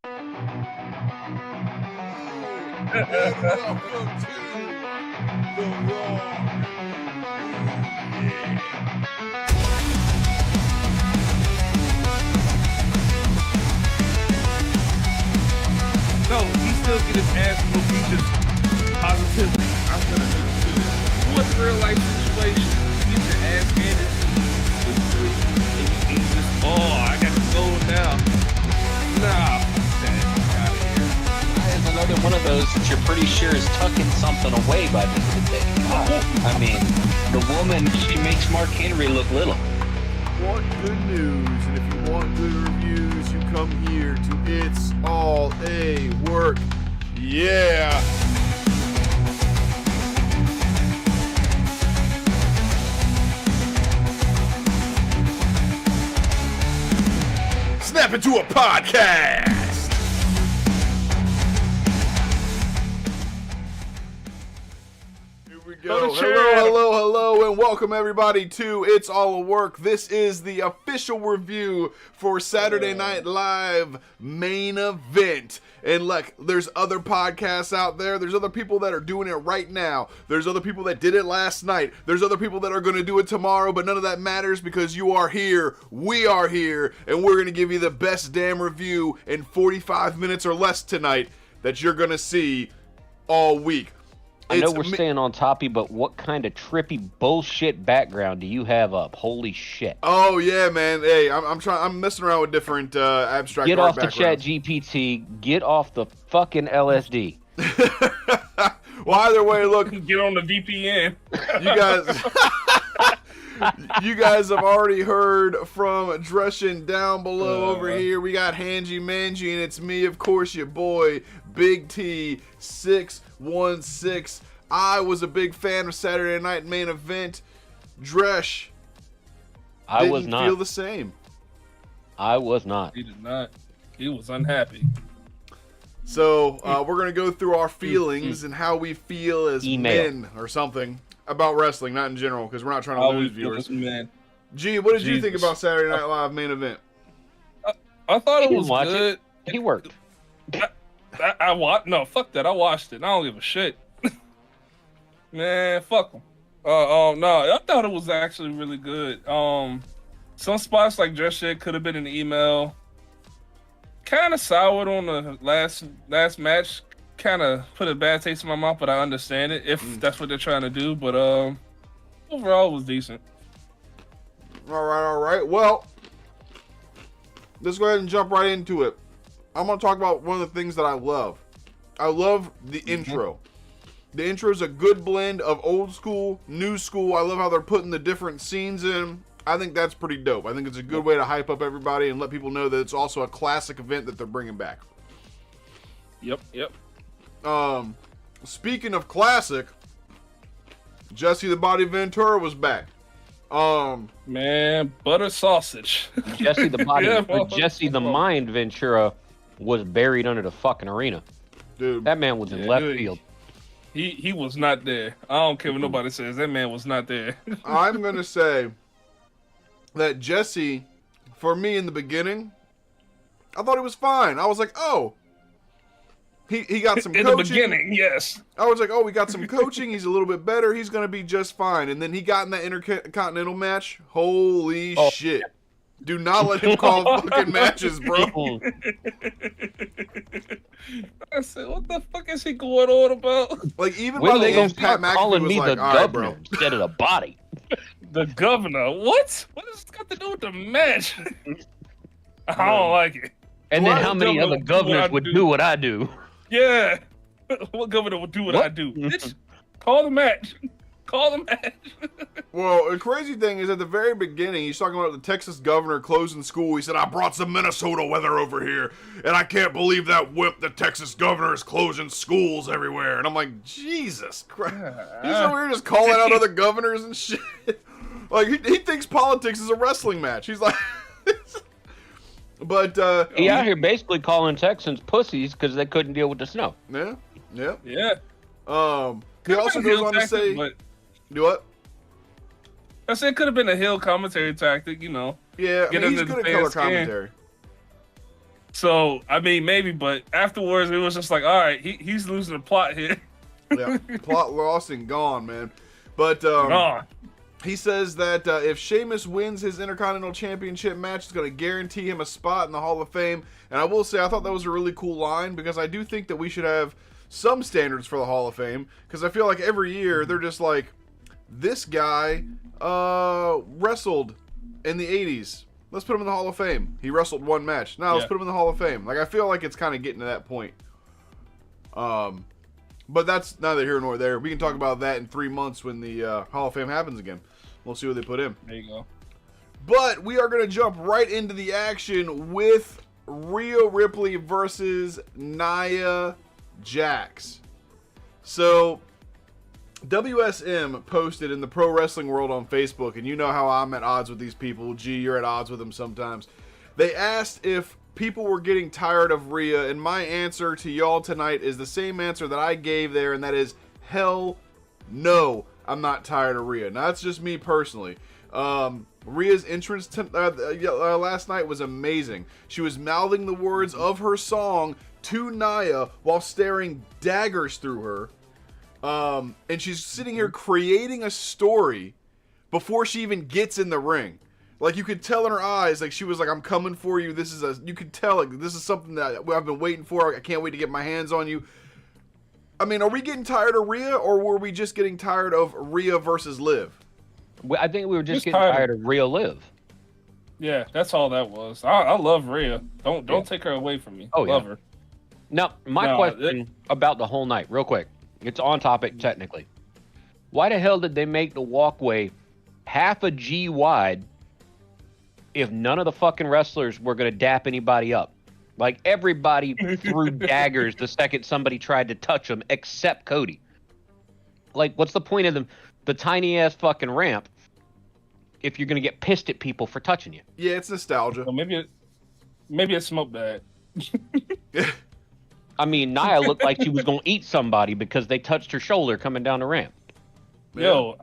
And welcome to the Raw No, he still get his ass whooped. He just positively. I'm gonna do it. What's real life situation? You get your ass handed to you. And you just, I got to go now. Nah, fuck that. Out of here. It's another one of those that you're pretty sure is tucking something away by the end of the day. I mean, the woman, she makes Mark Henry look little. Want good news, and if you want good reviews, you come here to It's All a Work. Yeah. Snap into a podcast. Here we go. Hello, and welcome everybody to It's All a Work. This is the official review for Saturday Night Live main event. And look, there's other podcasts out there. There's other people that are doing it right now. There's other people that did it last night. There's other people that are going to do it tomorrow, but none of that matters because you are here, we are here, and we're going to give you the best damn review in 45 minutes or less tonight that you're going to see all week. I know we're staying on topic, but what kind of trippy bullshit background do you have up? Holy shit. Oh yeah, man. Hey, I'm messing around with different abstract Get art off the backgrounds. chat GPT. Get off the fucking LSD. Well, either way, look, Get on the VPN. you guys have already heard from Dreshin down below over here. We got Hanji Manji, and it's me, of course, your boy, Big T 616. I was a big fan of Saturday Night Main Event. Dresh I was didn't not. feel the same. I was not. He did not. He was unhappy. So we're going to go through our feelings and how we feel as men or something about wrestling, not in general, because we're not trying to lose viewers. Man. G, what did you think Jesus. about Saturday Night Live main event? I thought it He was didn't watch good. it. He worked. I watched. No, fuck that. I watched it. I don't give a shit. Man, fuck them. No, I thought it was actually really good. Some spots like Dress Shit could have been an email. Kind of soured on the last match. Kind of put a bad taste in my mouth, but I understand it if that's what they're trying to do. But overall, it was decent. All right. Well, let's go ahead and jump right into it. I'm going to talk about one of the things that I love. I love the intro. The intro is a good blend of old school, new school. I love how they're putting the different scenes in. I think that's pretty dope. I think it's a good way to hype up everybody and let people know that it's also a classic event that they're bringing back. Yep. Speaking of classic, Jesse the Body Ventura was back. Man, butter sausage. Jesse the body, Yeah, but Jesse the Mind Ventura was buried under the fucking arena. Dude, That man was in Yeah, left dude. field. He was not there. I don't care what nobody says. That man was not there. I'm going to say that Jesse, for me in the beginning, I thought he was fine. I was like, oh, he got some In coaching. the beginning, yes. I was like, oh, we got some coaching. He's a little bit better. He's going to be just fine. And then he got in that Intercontinental match. Holy shit. Do not let him call fucking matches, bro. I said, what the fuck is he going on about? Like, even When by are they the gonna end, Pat start calling McAfee was me like, the all right, bro. governor instead of the body? The governor. What? What does this got to do with the match? I don't like it. And Why then how the many governor other governors would do what I do? Yeah. What governor would do what I do? Bitch, call the match. Call the match. Well, the crazy thing is at the very beginning, he's talking about the Texas governor closing school. He said, I brought some Minnesota weather over here, and I can't believe that whip, the Texas governor, is closing schools everywhere. And I'm like, Jesus Christ. He's over here just calling out other governors and shit. Like, he thinks politics is a wrestling match. He's like... But, He out here basically calling Texans pussies because they couldn't deal with the snow. Yeah. Yeah. He also goes on to say... But Do what? I said it could have been a heel commentary tactic, you know. Yeah, I Get mean, he's under good the at color fans' skin. commentary. So I mean, maybe, but afterwards it was just like, all right, he's losing the plot here. Yeah, plot lost and gone, man. But Gone. he says that if Sheamus wins his Intercontinental Championship match, it's going to guarantee him a spot in the Hall of Fame. And I will say, I thought that was a really cool line, because I do think that we should have some standards for the Hall of Fame, because I feel like every year they're just like, this guy wrestled in the 80s. Let's put him in the Hall of Fame. He wrestled one match. Now let's put him in the Hall of Fame. Like, I feel like it's kind of getting to that point. But that's neither here nor there. We can talk about that in 3 months when the Hall of Fame happens again. We'll see what they put in. There you go. But we are going to jump right into the action with Rhea Ripley versus Nia Jax. So, WSM posted in the pro wrestling world on Facebook, and you know how I'm at odds with these people. Gee, you're at odds with them sometimes. They asked if people were getting tired of Rhea, and my answer to y'all tonight is the same answer that I gave there, and that is, hell no, I'm not tired of Rhea. Now, that's just me personally. Rhea's entrance last night was amazing. She was mouthing the words of her song to Nia while staring daggers through her. And she's sitting here creating a story before she even gets in the ring. Like, you could tell in her eyes, like, she was like, I'm coming for you. You could tell, like, this is something that I've been waiting for. I can't wait to get my hands on you. I mean, are we getting tired of Rhea, or were we just getting tired of Rhea versus Liv? I think we were just getting tired of Rhea Liv. Yeah, that's all that was. I love Rhea. Don't take her away from me. Love her. Now, my question about the whole night, real quick. It's on topic technically. Why the hell did they make the walkway half a G wide if none of the fucking wrestlers were going to dap anybody up? Like, everybody threw daggers the second somebody tried to touch them, except Cody. Like, what's the point of the tiny-ass fucking ramp if you're going to get pissed at people for touching you? Yeah, it's nostalgia. Well, maybe it smoked bad. I mean, Nia looked like she was going to eat somebody because they touched her shoulder coming down the ramp. Yeah. Yo,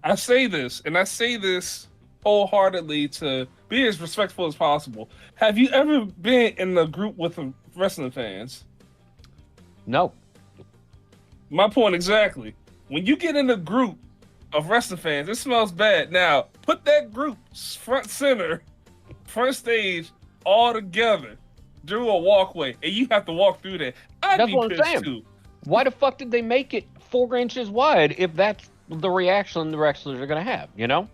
I say this, and I say this wholeheartedly to be as respectful as possible. Have you ever been in a group with wrestling fans? No. My point exactly. When you get in a group of wrestling fans, it smells bad. Now, put that group front front stage, all together through a walkway, and you have to walk through that. I'd That's be what I'm pissed saying. too. Why the fuck did they make it 4 inches wide if that's the reaction the wrestlers are going to have, you know?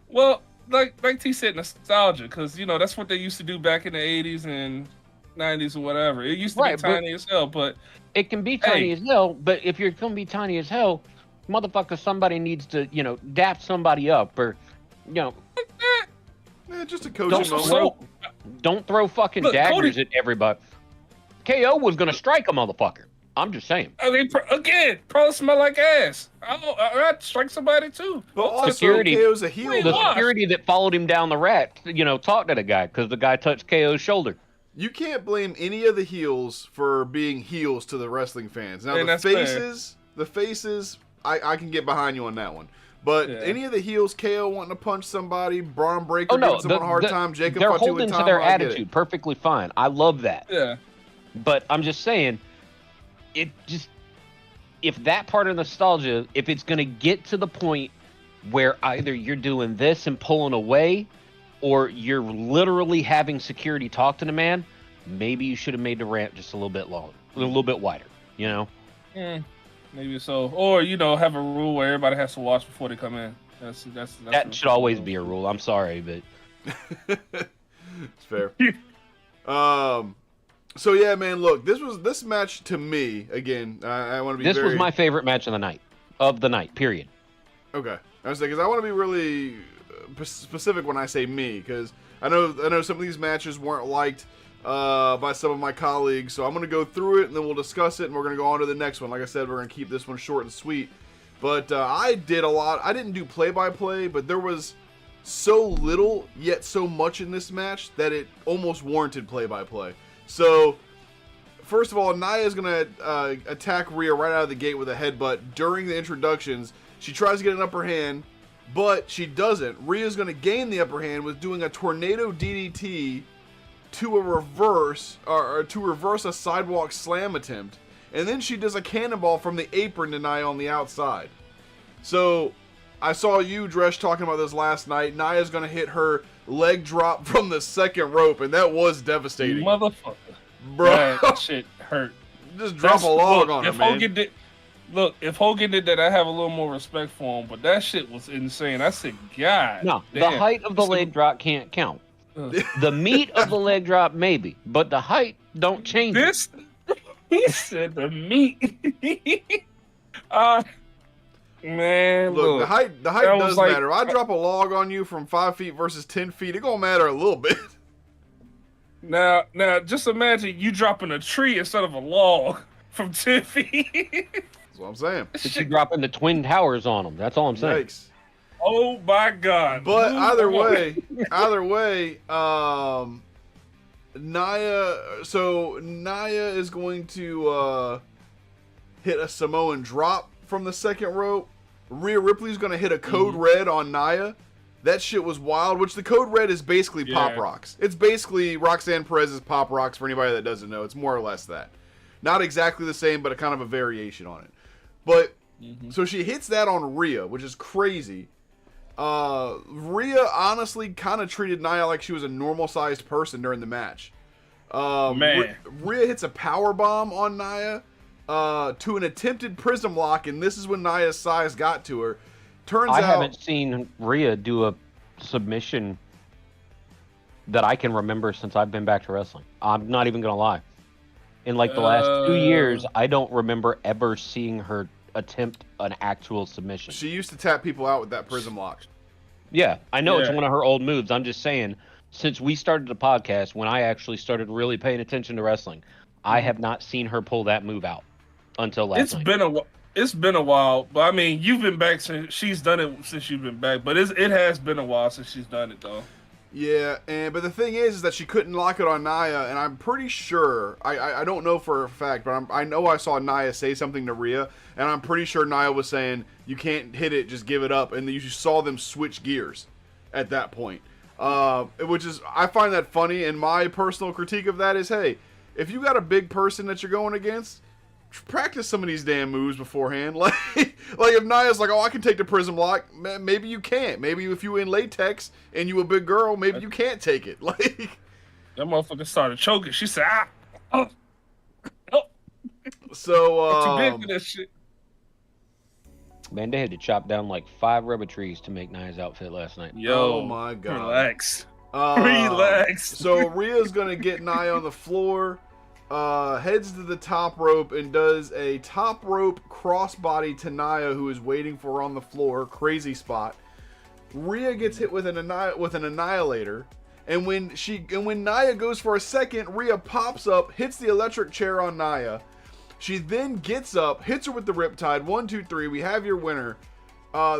Well, like T said, nostalgia, because, you know, that's what they used to do back in the 80s and 90s or whatever. It used to be tiny as hell, but... It can be tiny as hell, but if you're going to be tiny as hell, motherfucker, somebody needs to, you know, dap somebody up, or, you know... Just a coaching moment. Don't throw fucking daggers at everybody. KO was going to strike a motherfucker. I'm just saying. I mean, again, probably smell like ass. I'd strike somebody too. But also, security, KO's a heel. The security that followed him down the rat, you know, talked to the guy because the guy touched KO's shoulder. You can't blame any of the heels for being heels to the wrestling fans. Now, And the faces, I can get behind you on that one. But any of the heels, KO wanting to punch somebody, Braun Breaker giving someone a hard time, Jacob they're Fatu holding and to their Tom, I get attitude perfectly fine. I love that. Yeah. But I'm just saying, it just, if that part of nostalgia, if it's going to get to the point where either you're doing this and pulling away, or you're literally having security talk to the man, maybe you should have made the ramp just a little bit longer, a little bit wider, you know? Maybe so. Or, you know, have a rule where everybody has to wash before they come in. That should always be a rule. I'm sorry, but... It's fair. So yeah, man, look, this match to me, again, I want to be This was my favorite match of the night, period. Okay. I was saying, because I want to be really specific when I say me, because I know some of these matches weren't liked by some of my colleagues, so I'm going to go through it, and then we'll discuss it, and we're going to go on to the next one. Like I said, we're going to keep this one short and sweet. But I did a lot. I didn't do play-by-play, but there was so little, yet so much in this match that it almost warranted play-by-play. So, first of all, Nia is going to attack Rhea right out of the gate with a headbutt. During the introductions, she tries to get an upper hand, but she doesn't. Rhea's going to gain the upper hand with doing a tornado DDT to a reverse or to reverse a sidewalk slam attempt, and then she does a cannonball from the apron to Nia on the outside. So I saw you, Dresh, talking about this last night. Nia's gonna hit her leg drop from the second rope, and that was devastating. Motherfucker, bro, that shit hurt. Just drop a log on her, man. If Hogan did that, I have a little more respect for him. But that shit was insane. I said, God. No, damn. the height of the leg drop can't count. The meat of the leg drop, maybe, but the height don't change. This, he said the meat. Man, look, the height does like, matter. If I drop a log on you from 5 feet versus 10 feet, it gonna matter a little bit. Now, just imagine you dropping a tree instead of a log from 10 feet. That's what I'm saying. But you dropping the twin towers on them. That's all I'm saying. Yikes. Oh my God! But either way, Nia. So Nia is going to hit a Samoan drop from the second rope. Rhea Ripley's going to hit a code red on Nia. That shit was wild. Which the code red is basically Pop Rocks. It's basically Roxanne Perez's Pop Rocks. For anybody that doesn't know, it's more or less that. Not exactly the same, but a kind of a variation on it. But so she hits that on Rhea, which is crazy. Rhea honestly kind of treated Nia like she was a normal-sized person during the match. Man. Rhea hits a power bomb on Nia to an attempted prism lock, and this is when Nia's size got to her. I haven't seen Rhea do a submission that I can remember since I've been back to wrestling. I'm not even gonna lie. In like the last 2 years, I don't remember ever seeing her attempt an actual submission. She used to tap people out with that prism lock. Yeah, I know it's one of her old moves. I'm just saying, since we started the podcast, when I actually started really paying attention to wrestling, I have not seen her pull that move out until last night. It's been a while, but I mean, you've been back since she's done it since you've been back. But it has been a while since she's done it, though. Yeah, but the thing is that she couldn't lock it on Nia, and I'm pretty sure, I don't know for a fact, but I know I saw Nia say something to Rhea, and I'm pretty sure Nia was saying, you can't hit it, just give it up, and you saw them switch gears at that point. Which is, I find that funny, and my personal critique of that is, hey, if you got a big person that you're going against, practice some of these damn moves beforehand. Like if Nia's like, oh, I can take the prism lock, maybe you can't. Maybe if you in latex and you a big girl, maybe you can't take it. Like that motherfucker started choking. She said, oh. So too big for this shit. Man, they had to chop down like 5 rubber trees to make Nia's outfit last night. Yo, oh my God. Relax. Relax. So Rhea's gonna get Nia on the floor. Heads to the top rope and does a top rope crossbody to Nia, who is waiting for her on the floor. Crazy spot. Rhea gets hit with an annihilator, and when Nia goes for a second, Rhea pops up, hits the electric chair on Nia. She then gets up, hits her with the Riptide. 1, 2, 3. We have your winner.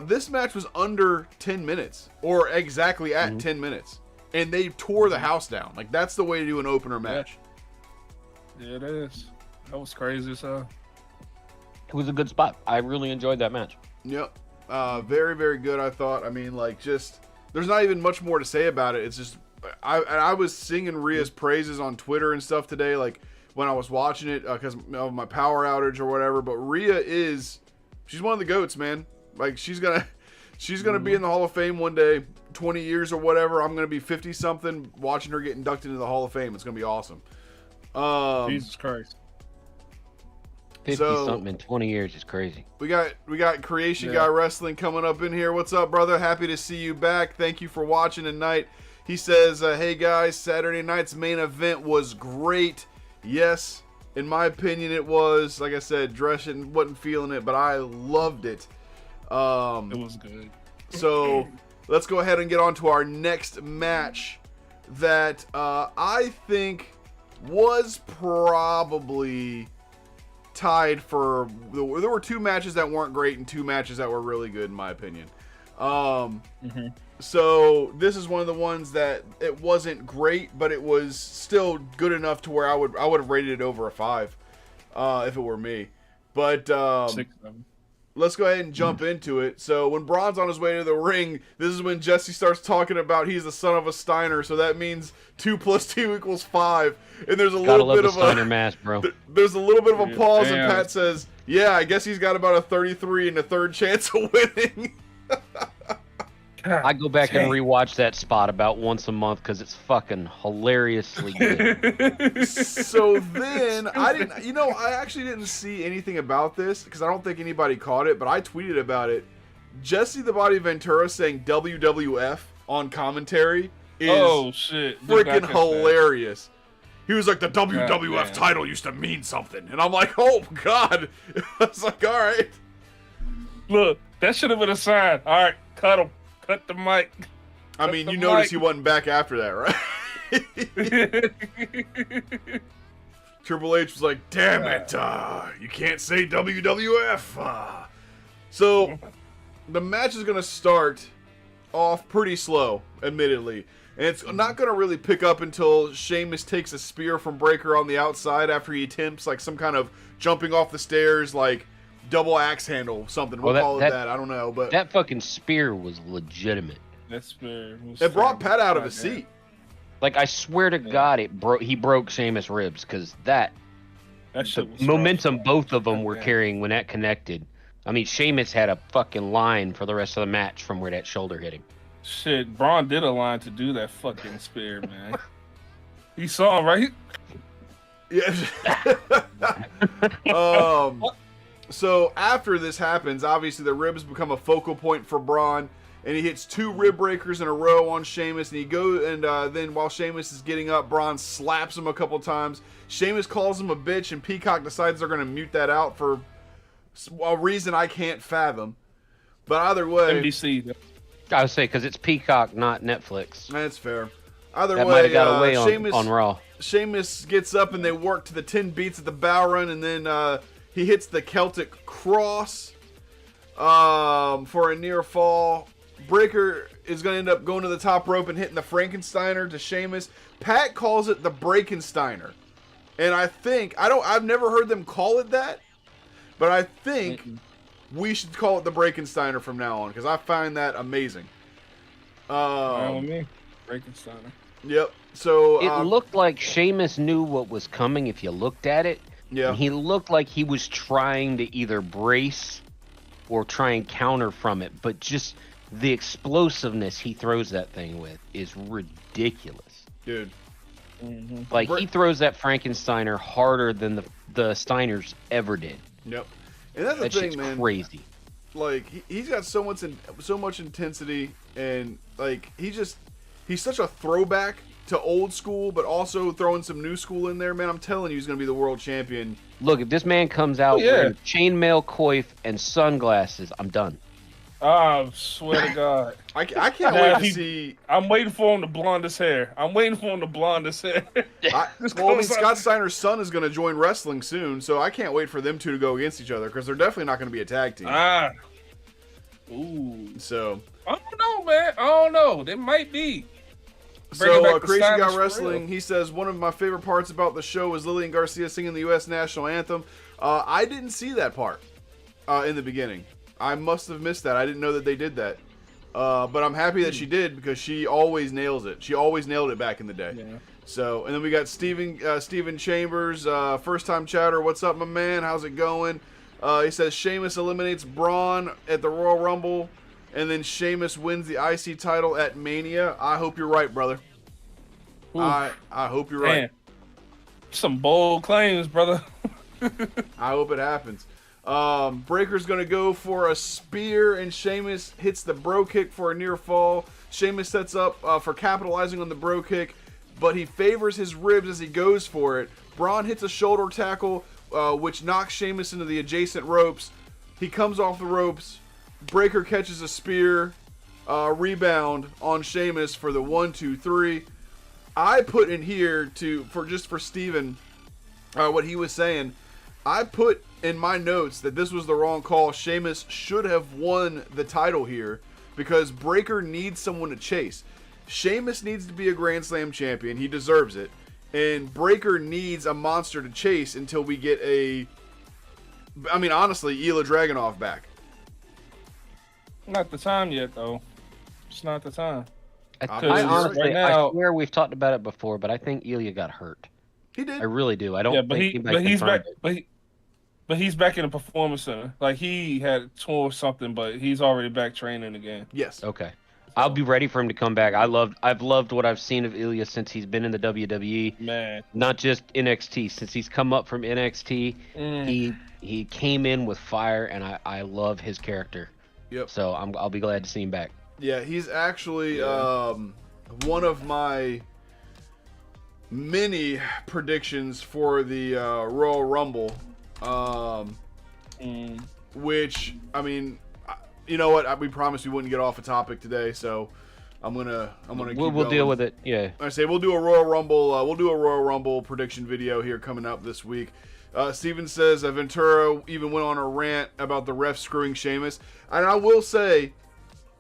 This match was under 10 minutes, or exactly at 10 minutes, and they tore the house down. Like that's the way to do an opener match. Yeah, it is. That was crazy as hell. It was a good spot. I really enjoyed that match. Yep. Very, very good, I thought. I mean, like, just, there's not even much more to say about it. It's just, I was singing Rhea's praises on Twitter and stuff today, like, when I was watching it, because of my power outage or whatever, but Rhea she's one of the GOATs, man. Like, she's gonna be in the Hall of Fame one day, 20 years or whatever. I'm gonna be 50-something watching her get inducted into the Hall of Fame. It's gonna be awesome. Jesus Christ. 50-something in 20 years is crazy. We got Creation Guy Wrestling coming up in here. What's up, brother? Happy to see you back. Thank you for watching tonight. He says, hey guys, Saturday night's main event was great. Yes, in my opinion it was. Like I said, Dresden wasn't feeling it, but I loved it. It was good. So let's go ahead and get on to our next match that I think was probably tied for. There were 2 matches that weren't great and 2 matches that were really good in my opinion. So this is one of the ones that it wasn't great, but it was still good enough to where I would have rated it over a 5 if it were me. But 6, 7. let's go ahead and jump into it. So when Braun's on his way to the ring, this is when Jesse starts talking about he's the son of a Steiner, so that means 2 + 2 = 5. And there's a Gotta little love bit the of Steiner a mask, bro. there's a little bit of a pause, and Damn. Pat says, "Yeah, I guess he's got about a 33 and a third chance of winning." I go back and rewatch that spot about once a month because it's fucking hilariously good. So then I actually didn't see anything about this because I don't think anybody caught it, but I tweeted about it. Jesse the Body Ventura saying WWF on commentary is Oh shit! Did not freaking catch hilarious. He was like, the WWF damn. title used to mean something, and I'm like, oh god. I was like, all right. that. Look, that should have been a sign. All right, cut him. Cut the mic. I mean, you notice he wasn't back after that, right? Triple H was like, damn it, you can't say WWF. So, the match is going to start off pretty slow, admittedly. And it's not going to really pick up until Sheamus takes a spear from Breaker on the outside after he attempts like some kind of jumping off the stairs, like double axe handle, something. We'll call it that. I don't know. But that fucking spear was legitimate. That's fair. It brought Pat out of his seat. Like, I swear to God, he broke Sheamus' ribs because that shit was momentum rough. both of them were Yeah. carrying when that connected. I mean, Sheamus had a fucking line for the rest of the match from where that shoulder hit him. Shit, Braun did a line to do that fucking spear, man. He saw him, right? Yeah. So after this happens, obviously the ribs become a focal point for Braun, and he hits 2 rib breakers in a row on Sheamus, and then while Sheamus is getting up, Braun slaps him a couple times. Sheamus calls him a bitch, and Peacock decides they're going to mute that out for a reason I can't fathom. But either way, NBC. I would say because it's Peacock, not Netflix. that's fair. Either That way, might have got away Sheamus, on Raw. Sheamus gets up and they work to the 10 beats at the bow run, and then he hits the Celtic Cross for a near fall. Breaker is going to end up going to the top rope and hitting the Frankensteiner to Sheamus. Pat calls it the Breakensteiner. And I think, I've never heard them call it that, but I think we should call it the Breakensteiner from now on because I find that amazing. Me. Frankensteiner. Yep. So It looked like Sheamus knew what was coming if you looked at it. yeah. And he looked like he was trying to either brace or try and counter from it, but just the explosiveness he throws that thing with is ridiculous. Dude. Like, he throws that Frankensteiner harder than the Steiners ever did. Yep. And that's the That thing, shit's man. crazy. Like he's got so much intensity, and like he's such a throwback to old school, but also throwing some new school in there. Man, I'm telling you, he's gonna be the world champion. Look, if this man comes out yeah. wearing chainmail coif and sunglasses, I'm done. I swear to God. I can't Nah, wait to see. I'm waiting for him to blonde his hair. Well, I mean, Scott Steiner's son is gonna join wrestling soon, so I can't wait for them two to go against each other because they're definitely not gonna be a tag team. Ooh. So. I don't know, man. I don't know. They might be. So, back the Crazy Guy stylish Wrestling, grill. he says, one of my favorite parts about the show is Lillian Garcia singing the U.S. National Anthem. I didn't see that part in the beginning. I must have missed that. I didn't know that they did that. But I'm happy that she did because she always nails it. She always nailed it back in the day. Yeah. So, and then we got Steven Chambers, first-time chatter. What's up, my man? How's it going? He says, Sheamus eliminates Braun at the Royal Rumble. And then Sheamus wins the IC title at Mania. I hope you're right, brother. I hope you're right. Man. Some bold claims, brother. I hope it happens. Breaker's going to go for a spear, and Sheamus hits the bro kick for a near fall. Sheamus sets up for capitalizing on the bro kick, but he favors his ribs as he goes for it. Braun hits a shoulder tackle, which knocks Sheamus into the adjacent ropes. He comes off the ropes. Breaker catches a spear, rebound on Sheamus for the 1-2-3. I put in here for Steven, what he was saying. I put in my notes that this was the wrong call. Sheamus should have won the title here because Breaker needs someone to chase. Sheamus needs to be a Grand Slam champion. He deserves it. And Breaker needs a monster to chase until we get honestly, Ilya Dragunov back. Not the time yet, though. It's not the time. I honestly, right now- I swear we've talked about it before, but I think Ilya got hurt. He did. I really do. I don't Yeah, think he's back. it. But he's back in the performance center. Like he had tore something, but he's already back training again. Yes. Okay. I'll be ready for him to come back. I've loved what I've seen of Ilya since he's been in the WWE. Man, Not just NXT. Since he's come up from NXT, he came in with fire, and I love his character. Yep. So I'll be glad to see him back. Yeah, he's actually one of my many predictions for the Royal Rumble. Which, I mean, you know what? We promised we wouldn't get off a topic today, so I'm gonna keep We'll going. deal with it. Yeah. I say we'll do a Royal Rumble. We'll do a Royal Rumble prediction video here coming up this week. Steven says Ventura even went on a rant about the ref screwing Sheamus, and I will say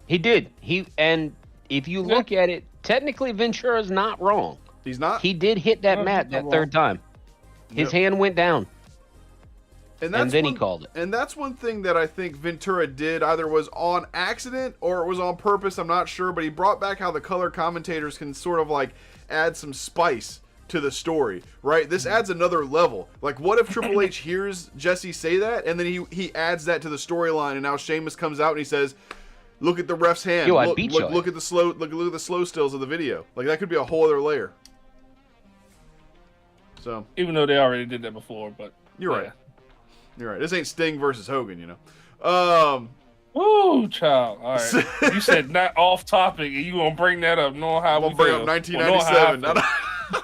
He did. And if you look at it, technically Ventura's not wrong. he's not. He did hit that No, mat he's not that third time. His Yep. hand went down, And and then he called it. And that's one thing that I think Ventura did, either was on accident or it was on purpose, I'm not sure, but he brought back how the color commentators can sort of like add some spice to the story, right? This adds another level. Like, what if Triple H hears Jesse say that, and then he adds that to the storyline, and now Sheamus comes out and he says, look at the ref's hand. Yo, I look beat look, you. look at the slow stills of the video. Like, that could be a whole other layer. So, even though they already did that before, but you're right. You're right. This ain't Sting versus Hogan, you know. Ooh, child. All right. You said not off topic, and you gonna bring that up? Knowing how We'll we bring feel. up Or 1997. knowing how I feel.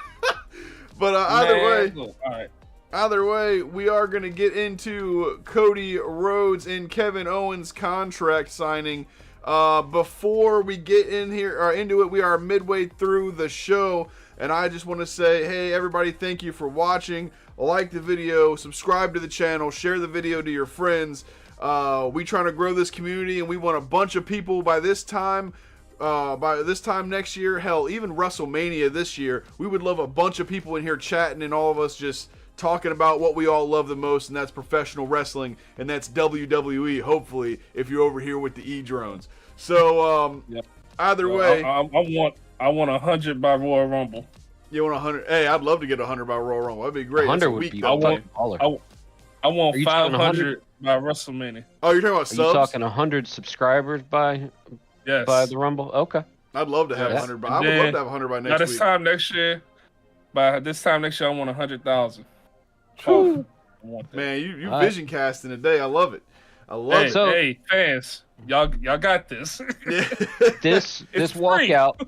But either Man, way, look, all right. either way, we are going to get into Cody Rhodes and Kevin Owens contract signing. Before we get into it, we are midway through the show, and I just want to say, hey, everybody, thank you for watching. Like the video, subscribe to the channel, share the video to your friends. We trying to grow this community, and we want a bunch of people by this time next year, hell, even WrestleMania this year. We would love a bunch of people in here chatting and all of us just talking about what we all love the most, and that's professional wrestling, and that's WWE, hopefully, if you're over here with the E-drones. So, Yep. either way, I want 100 by Royal Rumble. you want 100? Hey, I'd love to get 100 by Royal Rumble. That'd be great. 100 That's a would week, be though. fucking baller. I want Are you talking 500 by WrestleMania. Oh, you're talking about Are you subs? talking 100 subscribers by Yes. the Rumble? Okay. I'd love to have Yes. 100 by. And I would then- love to have 100 by By next this week. time next year, I want 100,000. Whew. I want that. Man, you All right. vision casting today. I love it. I love Hey, it. So- hey, fans, y'all got this. Yeah. This It's free. walkout.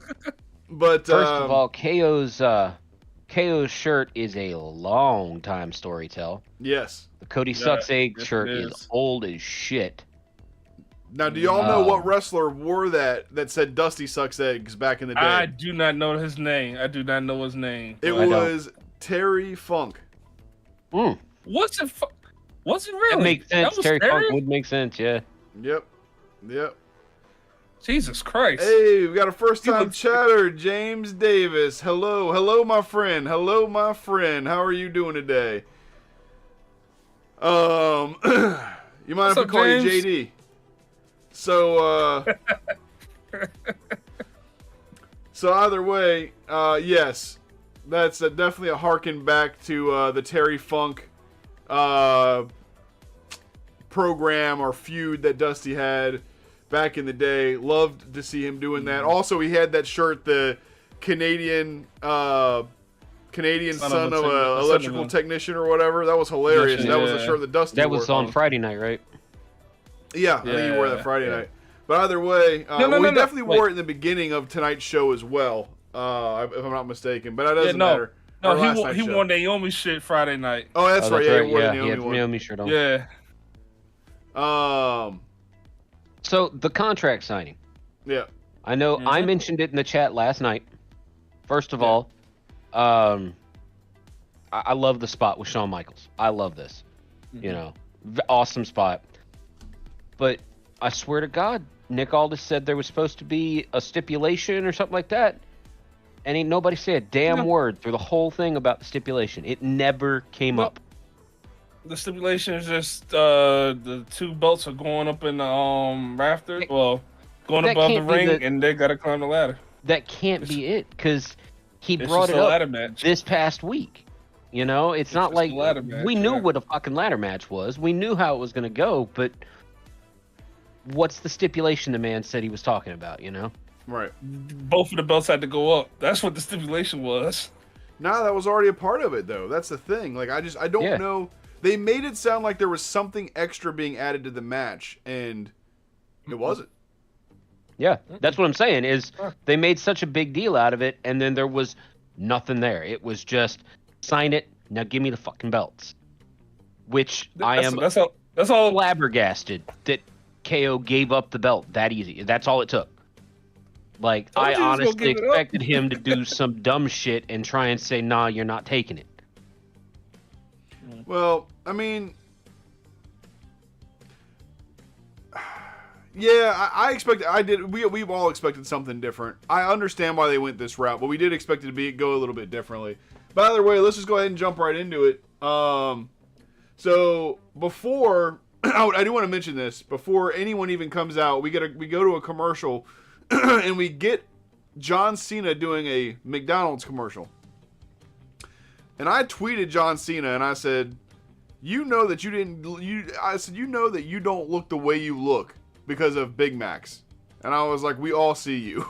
But First of all, KO's shirt is a long time story tell. yes. The Cody Yeah, Sucks Egg yes, shirt it is is. old as shit. Now, do y'all know what Um, wrestler wore that said Dusty Sucks Eggs back in the day? I do not know his name. I do not know his name. It I don't. was Terry Funk. Mm. Was it really? That makes sense. That was Terry Funk serious? would make sense, yeah. Yep. Jesus Christ. Hey, we got a first-time People- chatter, James Davis. Hello, my friend. Hello, my friend. How are you doing today? You mind What's if we up, call you James? JD? So, so either way, yes, that's definitely a harken back to the Terry Funk program or feud that Dusty had back in the day. Loved to see him doing that. Also, he had that shirt, the Canadian son of a electrical technician or whatever. That was hilarious. Yeah. That was the shirt that Dusty That wore. was on Friday night, right? Yeah, I think he wore that Yeah, Friday yeah. night. But either way, No, he no, definitely wait. wore it in the beginning of tonight's show as well, if I'm not mistaken. But that doesn't no. matter. Or No, last he night's show. won Naomi shit Friday night. Oh, that's right. Yeah, he wore the He had Naomi one. Naomi shirt on. Yeah. So the contract signing. Yeah. I know I Mhm. mentioned it in the chat last night. First of all, I love the spot with Shawn Michaels. I love this. You know, awesome spot. But I swear to God, Nick Aldis said there was supposed to be a stipulation or something like that. And ain't nobody said a damn No. word through the whole thing about the stipulation. It never came No. up. The stipulation is just the two belts are going up in the rafters. Well, going That above the can't be ring, the- and they gotta climb the ladder. That can't be it, because he It's brought just it a up ladder match. this past week. You know, it's not just a like ladder match, we knew yeah. what a fucking ladder match was. We knew how it was going to go, but what's the stipulation the man said he was talking about, you know? Right. Both of the belts had to go up. That's what the stipulation was. Nah, that was already a part of it, though. That's the thing. Like, I don't Yeah. know. They made it sound like there was something extra being added to the match, and it wasn't. Yeah, that's what I'm saying is they made such a big deal out of it, and then there was nothing there. It was just, sign it, now give me the fucking belts. Which I am That's all. flabbergasted that KO gave up the belt that easy. That's all it took. Like, Told I you he was gonna honestly give it up. expected him to do some dumb shit and try and say, nah, you're not taking it. Well, I mean, yeah, I expected. I did. We've all expected something different. I understand why they went this route, but we did expect it to go a little bit differently. By the way, let's just go ahead and jump right into it. So before I do want to mention this, before anyone even comes out, we go to a commercial, and we get John Cena doing a McDonald's commercial. And I tweeted John Cena and I said, you know that you know that you don't look the way you look because of Big Macs. And I was like, we all see you.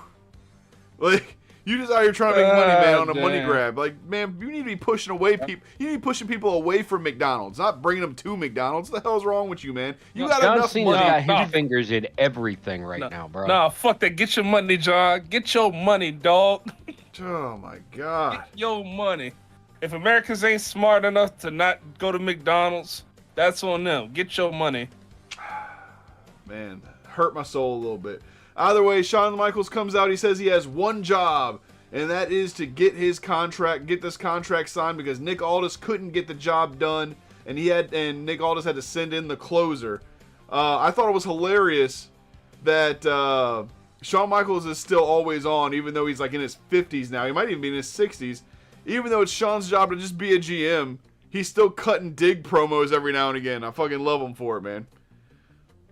Like, you just out here trying to make money, man, on a money damn. grab. Like, man, you need to be pushing away people. You need to be pushing people away from McDonald's, not bringing them to McDonald's. What the hell's wrong with you, man? You got John enough Cena's money. got his No. fingers in everything right now, bro. Nah, fuck that. Get your money, John. Get your money, dog. Oh my god. Get your money. If Americans ain't smart enough to not go to McDonald's, that's on them. Get your money. Man, hurt my soul a little bit. Either way, Shawn Michaels comes out. He says he has one job, and that is to get this contract signed because Nick Aldis couldn't get the job done, and Nick Aldis had to send in the closer. I thought it was hilarious that Shawn Michaels is still always on, even though he's like in his 50s now. He might even be in his 60s. Even though it's Shawn's job to just be a GM, he's still cutting dig promos every now and again. I fucking love him for it, man.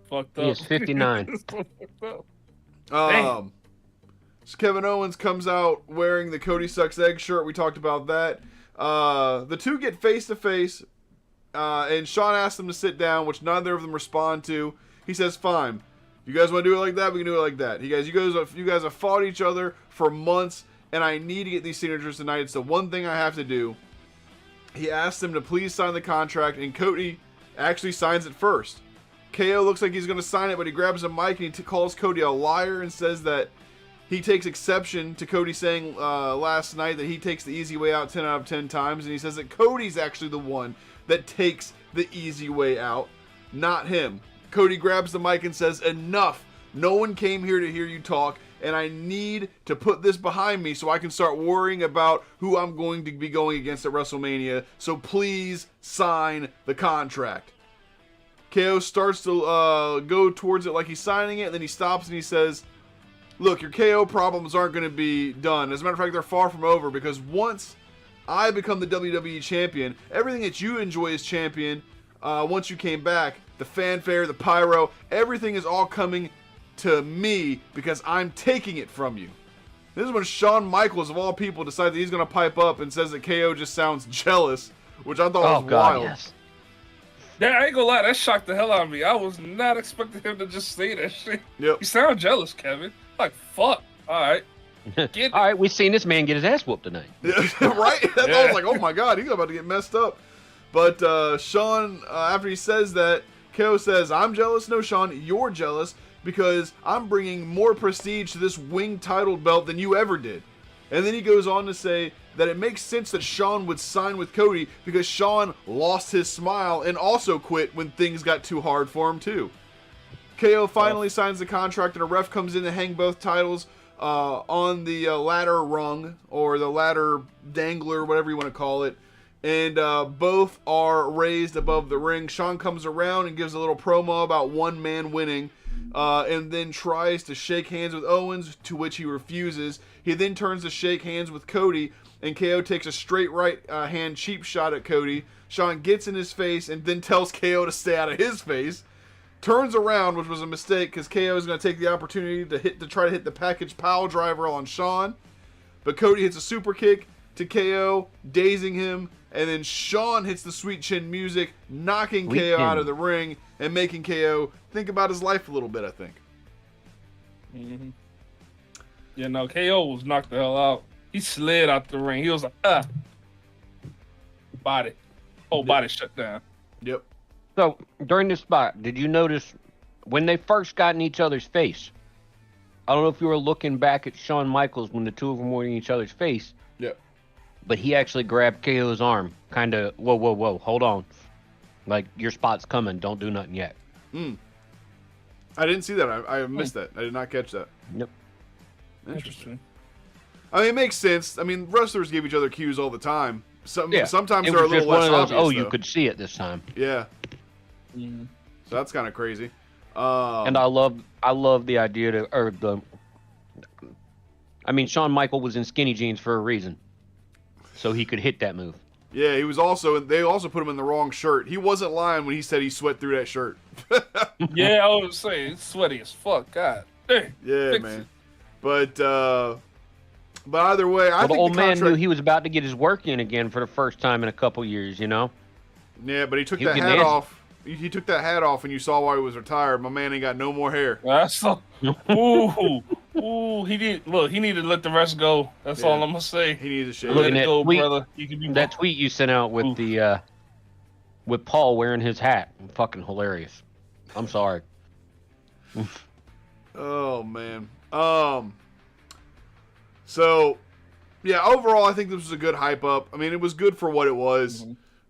Fucked up. He is 59. So Kevin Owens comes out wearing the Cody Sucks Egg shirt. We talked about that. The two get face to face, and Shawn asks them to sit down, which neither of them respond to. He says, "Fine, you guys want to do it like that? We can do it like that." You guys have fought each other for months, and I need to get these signatures tonight. It's the one thing I have to do. He asks them to please sign the contract, and Cody actually signs it first. KO looks like he's going to sign it, but he grabs a mic and he calls Cody a liar and says that he takes exception to Cody saying last night that he takes the easy way out 10 out of 10 times, and he says that Cody's actually the one that takes the easy way out, not him. Cody grabs the mic and says, "Enough. No one came here to hear you talk, and I need to put this behind me so I can start worrying about who I'm going to be going against at WrestleMania, so please sign the contract." KO starts to go towards it like he's signing it, and then he stops and he says, "Look, your KO problems aren't going to be done. As a matter of fact, they're far from over, because once I become the WWE champion, everything that you enjoy as champion, once you came back, the fanfare, the pyro, everything is all coming to me because I'm taking it from you." This is when Shawn Michaels, of all people, decides that he's going to pipe up and says that KO just sounds jealous, which I thought was wild. Yes. Yeah, I ain't gonna lie, that shocked the hell out of me. I was not expecting him to just say that shit. Yep. You sound jealous, Kevin. Like, fuck. Alright. Get it. All right, we've seen this man get his ass whooped tonight. Right? I was like, oh my god, he's about to get messed up. But Shawn, after he says that, KO says, "I'm jealous." "No, Shawn, you're jealous because I'm bringing more prestige to this wing title belt than you ever did." And then he goes on to say that it makes sense that Shawn would sign with Cody because Shawn lost his smile and also quit when things got too hard for him too. KO finally signs the contract, and a ref comes in to hang both titles on the ladder rung, or the ladder dangler, whatever you want to call it. And both are raised above the ring. Shawn comes around and gives a little promo about one man winning. and then tries to shake hands with Owens, to which he refuses. He then turns to shake hands with Cody, and KO takes a straight right hand cheap shot at Cody. Shawn gets in his face and then tells KO to stay out of his face. Turns around, which was a mistake because KO is going to take the opportunity to try to hit the package pile driver on Shawn. But Cody hits a super kick to KO, dazing him, and then Shawn hits the Sweet Chin Music, knocking KO out of the ring and making KO think about his life a little bit, I think. Mm-hmm. Yeah, no, KO was knocked the hell out. He slid out the ring. He was like, body. Whole body shut down. Yep. So, during this spot, did you notice when they first got in each other's face? I don't know if you were looking back at Shawn Michaels when the two of them were in each other's face. Yep. But he actually grabbed KO's arm. Kind of, whoa, hold on. Like, your spot's coming. Don't do nothing yet. I didn't see that. I missed that. I did not catch that. Yep. Interesting. I mean, it makes sense. I mean, wrestlers give each other cues all the time. Sometimes It they're a was little just one less of those, obvious, oh, you though. could see it this time. Yeah. Mm-hmm. So that's kind of crazy. And I love the idea Shawn Michael was in skinny jeans for a reason. So he could hit that move. Yeah, he was also. They also put him in the wrong shirt. He wasn't lying when he said he sweat through that shirt. Yeah, I was saying, it's sweaty as fuck. God dang. Yeah, man. But either way, I think the old the man contract. knew he was about to get his work in again for the first time in a couple years, you know? Yeah, but he took He that was hat getting off. He took that hat off, and you saw why he was retired. My man ain't got no more hair. That's so, ooh, he needed to let the rest go. That's all I'm gonna say. He needs a shave. Looking Let it at go, tweet- brother. You can be That tweet you sent out with with Paul wearing his hat, fucking hilarious. I'm sorry. Oh man. So, yeah. Overall, I think this was a good hype up. I mean, it was good for what it was.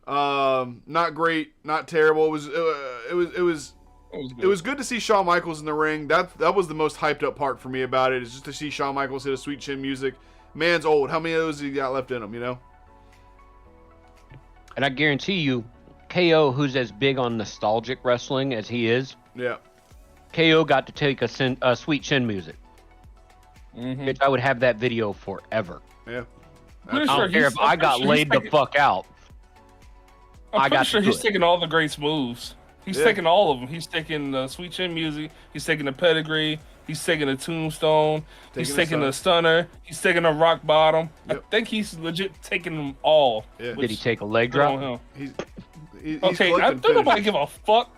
Not great, not terrible. It was good to see Shawn Michaels in the ring. That was the most hyped up part for me about it. Is just to see Shawn Michaels hit a Sweet Chin Music. Man's old. How many of those he got left in him? You know. And I guarantee you, KO, who's as big on nostalgic wrestling as he is, Yeah. KO got to take a Sweet Chin Music. Bitch, I would have that video forever. Yeah. Pretty I sure don't care if I got laid the fuck out. I'm pretty got sure to he's do it. taking all the great moves. He's Yeah. taking all of them. He's taking the Sweet Chin Music. He's taking the Pedigree. He's taking the Tombstone. He's Taking the taking the Stunner. He's taking the Rock Bottom. Yep. I think he's legit taking them all. Yeah. Did he take a leg Good on drop? him. He's Okay, I collecting don't nobody finishes. give a fuck.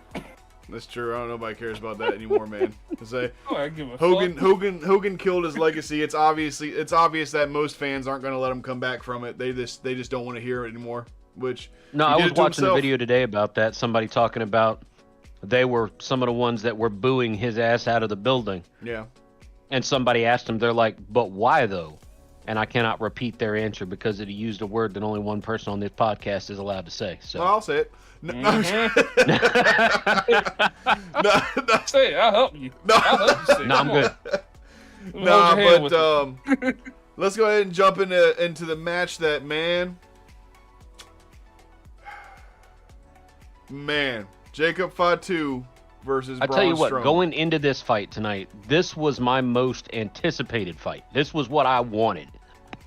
That's true. I don't know if nobody cares about that anymore, man. To say I give a Hogan fuck. Hogan killed his legacy. It's obvious that most fans aren't going to let him come back from it. They just don't want to hear it anymore. Which No, he I did was it to watching a himself. video today about that. Somebody talking about they were some of the ones that were booing his ass out of the building. Yeah. And somebody asked him, they're like, but why though? And I cannot repeat their answer because it used a word that only one person on this podcast is allowed to say. So Well, I'll say it. No, Mm-hmm. no, Say it, I'll help you. No. I'll help you say it. No, I'm Come good. on. nah, Hold your hand but with it. let's go ahead and jump into the match that man, Jacob Fatu versus I Braun tell you what, Strowman. going into this fight tonight, this was my most anticipated fight. This was what I wanted,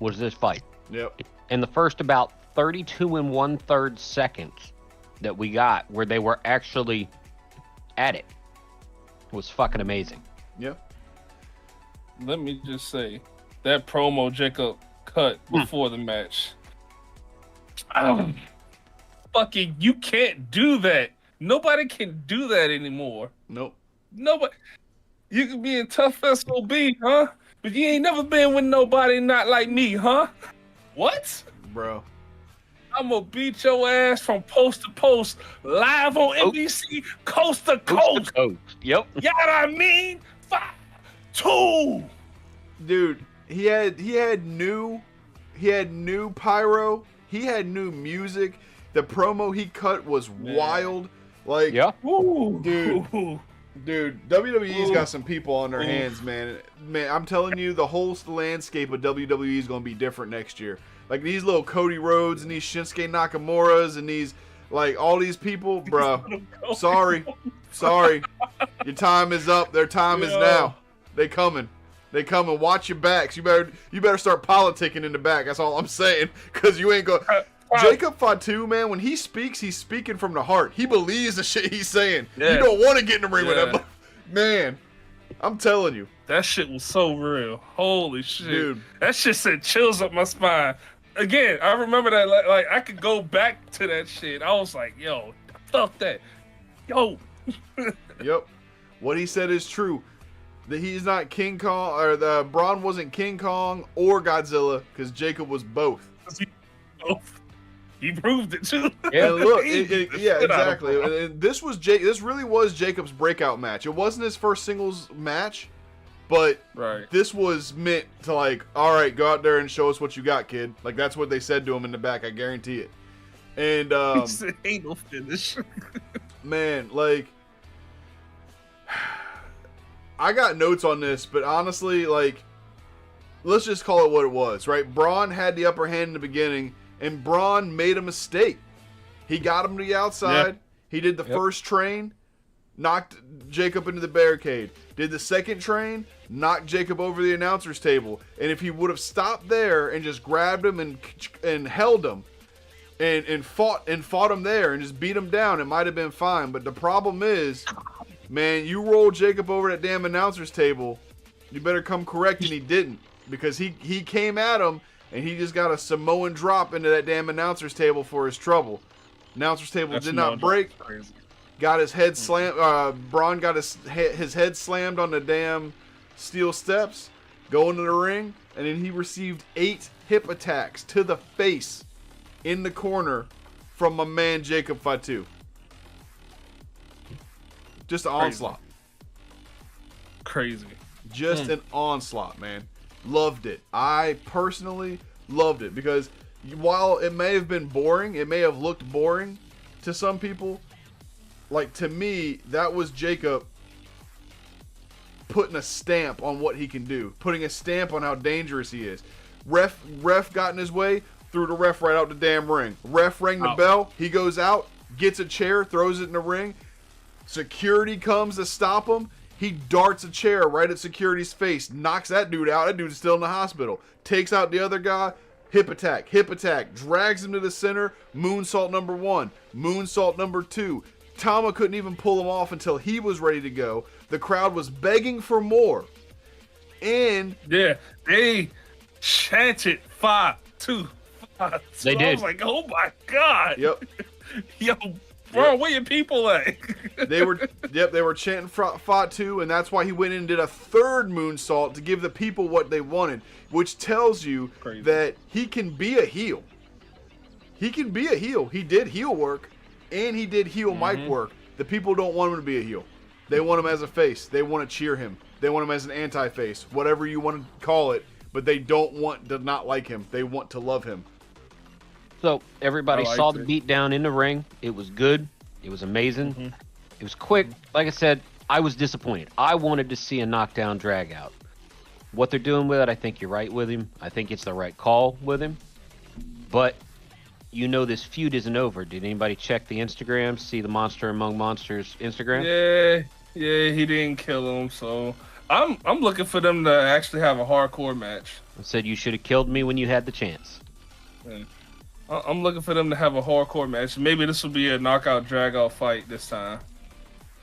was this fight. Yep. In the first about 32 1/3 seconds that we got where they were actually at it was fucking amazing. Yep. Let me just say, that promo Jacob cut before the match. Fucking, you can't do that. Nobody can do that anymore. Nope. Nobody. You can be in tough SOB, huh? But you ain't never been with nobody not like me, huh? What? Bro. I'm gonna beat your ass from post to post, live on NBC, coast to coast. Yep. You know what I mean? 5, 2. Dude, he had new pyro. He had new music. The promo he cut was wild. Like, Yeah. Ooh. dude, WWE's got some people on their hands, man. Man, I'm telling you, the whole landscape of WWE is going to be different next year. Like, these little Cody Rhodes and these Shinsuke Nakamura's and these, like, all these people, bro. Sorry. Sorry. Your time is up. Their time is Yo. now. They coming. They coming. Watch your backs. You better start politicking in the back. That's all I'm saying. Because you ain't going to... Jacob Fatu, man, when he speaks, he's speaking from the heart. He believes the shit he's saying. Yeah. You don't want to get in the ring with Yeah. him. Man, I'm telling you. That shit was so real. Holy shit. Dude. That shit sent chills up my spine. Again, I remember that, like I could go back to that shit. I was like, yo, I felt that. Yo. Yep. What he said is true. That he's not King Kong, or the Braun wasn't King Kong or Godzilla, because Jacob was both. He proved it too. And look, He yeah, beat the shit out of exactly. him. And this really was Jacob's breakout match. It wasn't his first singles match, but Right. this was meant to, like, all right, go out there and show us what you got, kid. Like, that's what they said to him in the back. I guarantee it. And He said, ain't no finish. man, like, I got notes on this, but honestly, like, let's just call it what it was, right? Braun had the upper hand in the beginning, and Braun made a mistake. He got him to the outside. Yeah. He did the first train, knocked Jacob into the barricade. Did the second train, knocked Jacob over the announcer's table. And if he would have stopped there and just grabbed him and held him, and fought him there and just beat him down, it might have been fine. But the problem is, man, you roll Jacob over that damn announcer's table, you better come correct, and he didn't, because he came at him and he just got a Samoan drop into that damn announcer's table for his trouble. Announcer's table did not break. Crazy. Got his head slammed. Braun got his head slammed on the damn steel steps, going to the ring, and then he received 8 hip attacks to the face in the corner from my man Jacob Fatu. Just an onslaught. Crazy. Just an onslaught, man. Loved it. I personally loved it, because while it may have been boring, it may have looked boring to some people, like, to me, that was Jacob putting a stamp on what he can do, putting a stamp on how dangerous he is. Ref got in his way, threw the ref right out the damn ring. Ref rang the bell, he goes out, gets a chair, throws it in the ring. Security comes to stop him. He darts a chair right at security's face, knocks that dude out. That dude's still in the hospital. Takes out the other guy. Hip attack, drags him to the center. Moonsault number 1, moonsault number 2. Tama couldn't even pull him off until he was ready to go. The crowd was begging for more. And yeah, they chanted 5, 2, 5. They did. I was like, oh my god. yep, Yo, bro, where your people at? they were chanting Fatu, and that's why he went in and did a third moonsault to give the people what they wanted, which tells you Crazy. that he can be a heel. He can be a heel. He did heel work, and he did heel mic work. The people don't want him to be a heel. They want him as a face. They want to cheer him. They want him as an anti-face, whatever you want to call it, but they don't want to not like him. They want to love him. So everybody I liked saw the it. beat down in the ring. It was good. It was amazing. It was quick. Like I said, I was disappointed. I wanted to see a knockdown drag out. What they're doing with it, I think you're right with him. I think it's the right call with him. But you know this feud isn't over. Did anybody check the Instagram, see the Monster Among Monsters Instagram? Yeah, he didn't kill him, so I'm looking for them to actually have a hardcore match. It said you should have killed me when you had the chance. Yeah. I'm looking for them to have a hardcore match. Maybe this will be a knockout drag out fight this time.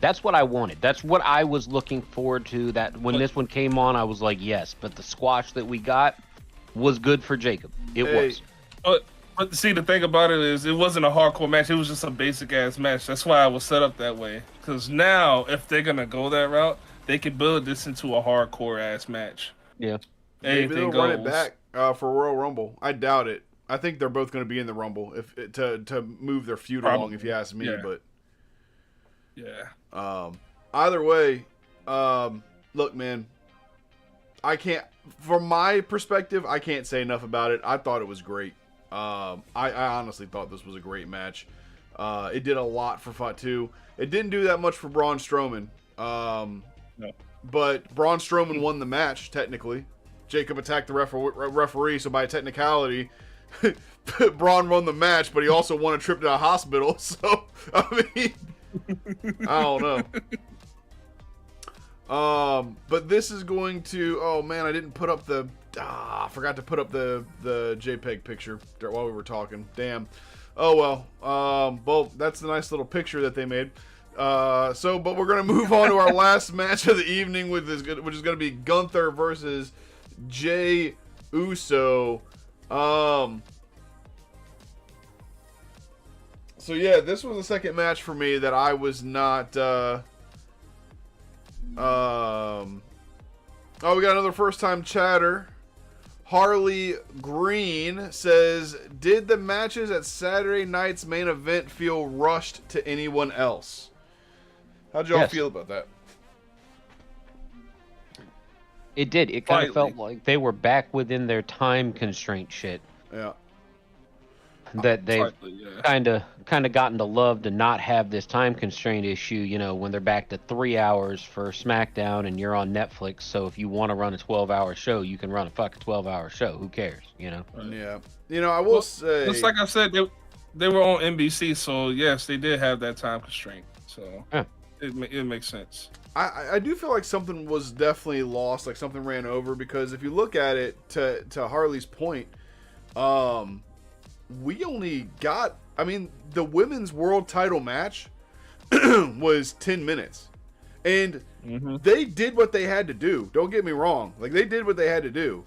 That's what I wanted. That's what I was looking forward to. That when this one came on, I was like, yes. But the squash that we got was good for Jacob. It Hey. was. But see, the thing about it is, it wasn't a hardcore match. It was just a basic ass match. That's why I was set up that way. Because now, if they're gonna go that route, they can build this into a hardcore ass match. Yeah. Maybe they'll Anything run it goes. back for Royal Rumble. I doubt it. I think they're both going to be in the Rumble to move their feud along, Probably. if you ask me. Yeah. But Yeah. either way, look, man, I can't. From my perspective, I can't say enough about it. I thought it was great. I honestly thought this was a great match. It did a lot for Fatu. It didn't do that much for Braun Strowman. No. But Braun Strowman won the match, technically. Jacob attacked the referee, so by technicality, Braun won the match, but he also won a trip to the hospital. So, I mean, I don't know. But this is going to. Oh man, I didn't put up the. I forgot to put up the JPEG picture while we were talking. Damn. Oh well. Well, that's a nice little picture that they made. But we're gonna move on to our last match of the evening, which is gonna be Gunther versus Jey Uso. So yeah, this was the second match for me that I was not. Oh, we got another first-time chatter. Harley Green says, "Did the matches at Saturday night's main event feel rushed to anyone else?" How'd y'all feel about that? It did. It kind of felt like they were back within their time constraint shit. Yeah. That they've kind of gotten to love to not have this time constraint issue, you know, when they're back to 3 hours for SmackDown and you're on Netflix. So if you want to run a 12-hour show, you can run a fucking 12-hour show. Who cares, you know? Yeah. You know, I will say... Just like I said, they were on NBC, so yes, they did have that time constraint. So it makes sense. I do feel like something was definitely lost, like something ran over, because if you look at it, to Harley's point, we only got, I mean, the women's world title match was 10 minutes. And they did what they had to do. Don't get me wrong. Like, they did what they had to do.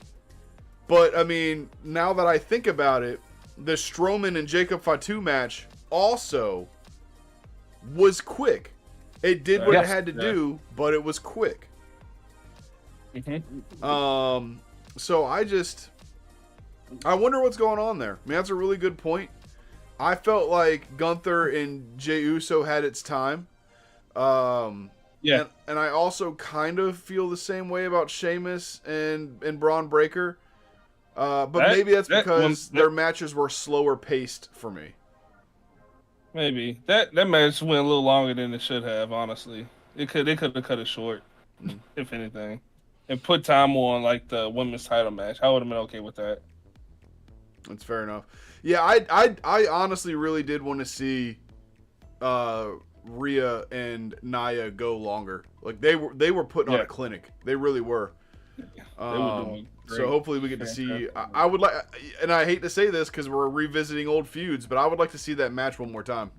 But, I mean, now that I think about it, the Strowman and Jacob Fatu match also was quick. It did what it had to do, but it was quick. So I wonder what's going on there. I mean, that's a really good point. I felt like Gunther and Jey Uso had its time. And I also kind of feel the same way about Sheamus and Braun Breaker. But maybe that's because their matches were slower paced for me. Maybe that match went a little longer than it should have. Honestly, they could have cut it short, if anything, and put time on like the women's title match. I would have been okay with that. That's fair enough. Yeah, I honestly really did want to see Rhea and Nia go longer. Like they were putting on a clinic. They really were. They were doing great. So hopefully we get to see. I would like, and I hate to say this because we're revisiting old feuds, but I would like to see that match one more time.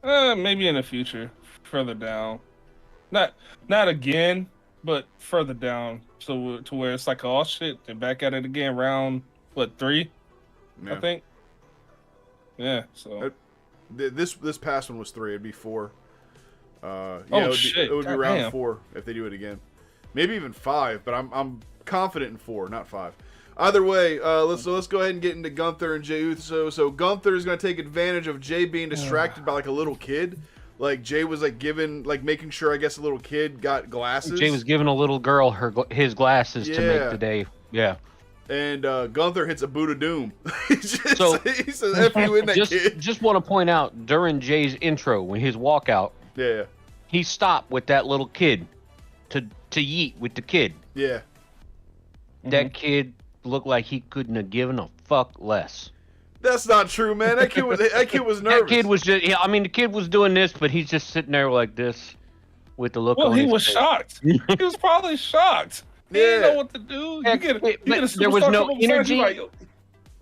Maybe in the future, further down. Not again, but further down. So to where it's like, oh shit, they're back at it again. Round 3? Yeah. I think. Yeah. So this past one was 3. It'd be 4. Shit! It would be round 4 if they do it again. Maybe even 5, but I'm confident in 4, not 5. Either way, let's go ahead and get into Gunther and Jey Uso. So Gunther is going to take advantage of Jey being distracted by like a little kid. Like Jey was like making sure, I guess, a little kid got glasses. Jey was giving a little girl his glasses to make the day. Yeah. And Gunther hits a boot of doom. He says, "F you in that kid." Just want to point out during Jay's intro, when his walkout, he stopped with that little kid to yeet with the kid. Yeah. That kid looked like he couldn't have given a fuck less. That's not true, man. That kid was nervous. That kid was just, I mean, the kid was doing this, but he's just sitting there like this with the look on his face. Well, he was shocked. He was probably shocked. He didn't know what to do. There was no energy.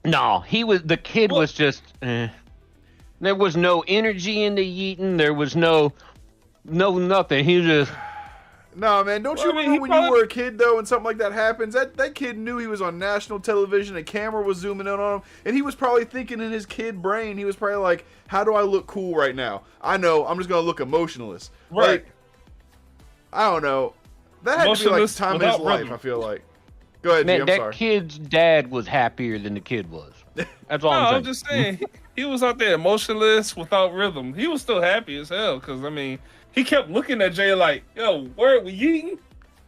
No, the kid was just, there was no energy in the yeeting. There was no nothing. He just... No, man, don't you remember when you were a kid, though, and something like that happens? That kid knew he was on national television, a camera was zooming in on him, and he was probably thinking in his kid brain, he was probably like, how do I look cool right now? I know, I'm just going to look emotionless. Right. Like, I don't know. That had to be like time of his life, I feel like. Go ahead, man, G, I'm sorry. That kid's dad was happier than the kid was. That's all I'm saying. I'm just saying, he was out there emotionless, without rhythm. He was still happy as hell, because, I mean... He kept looking at Jey like, yo, where we eating?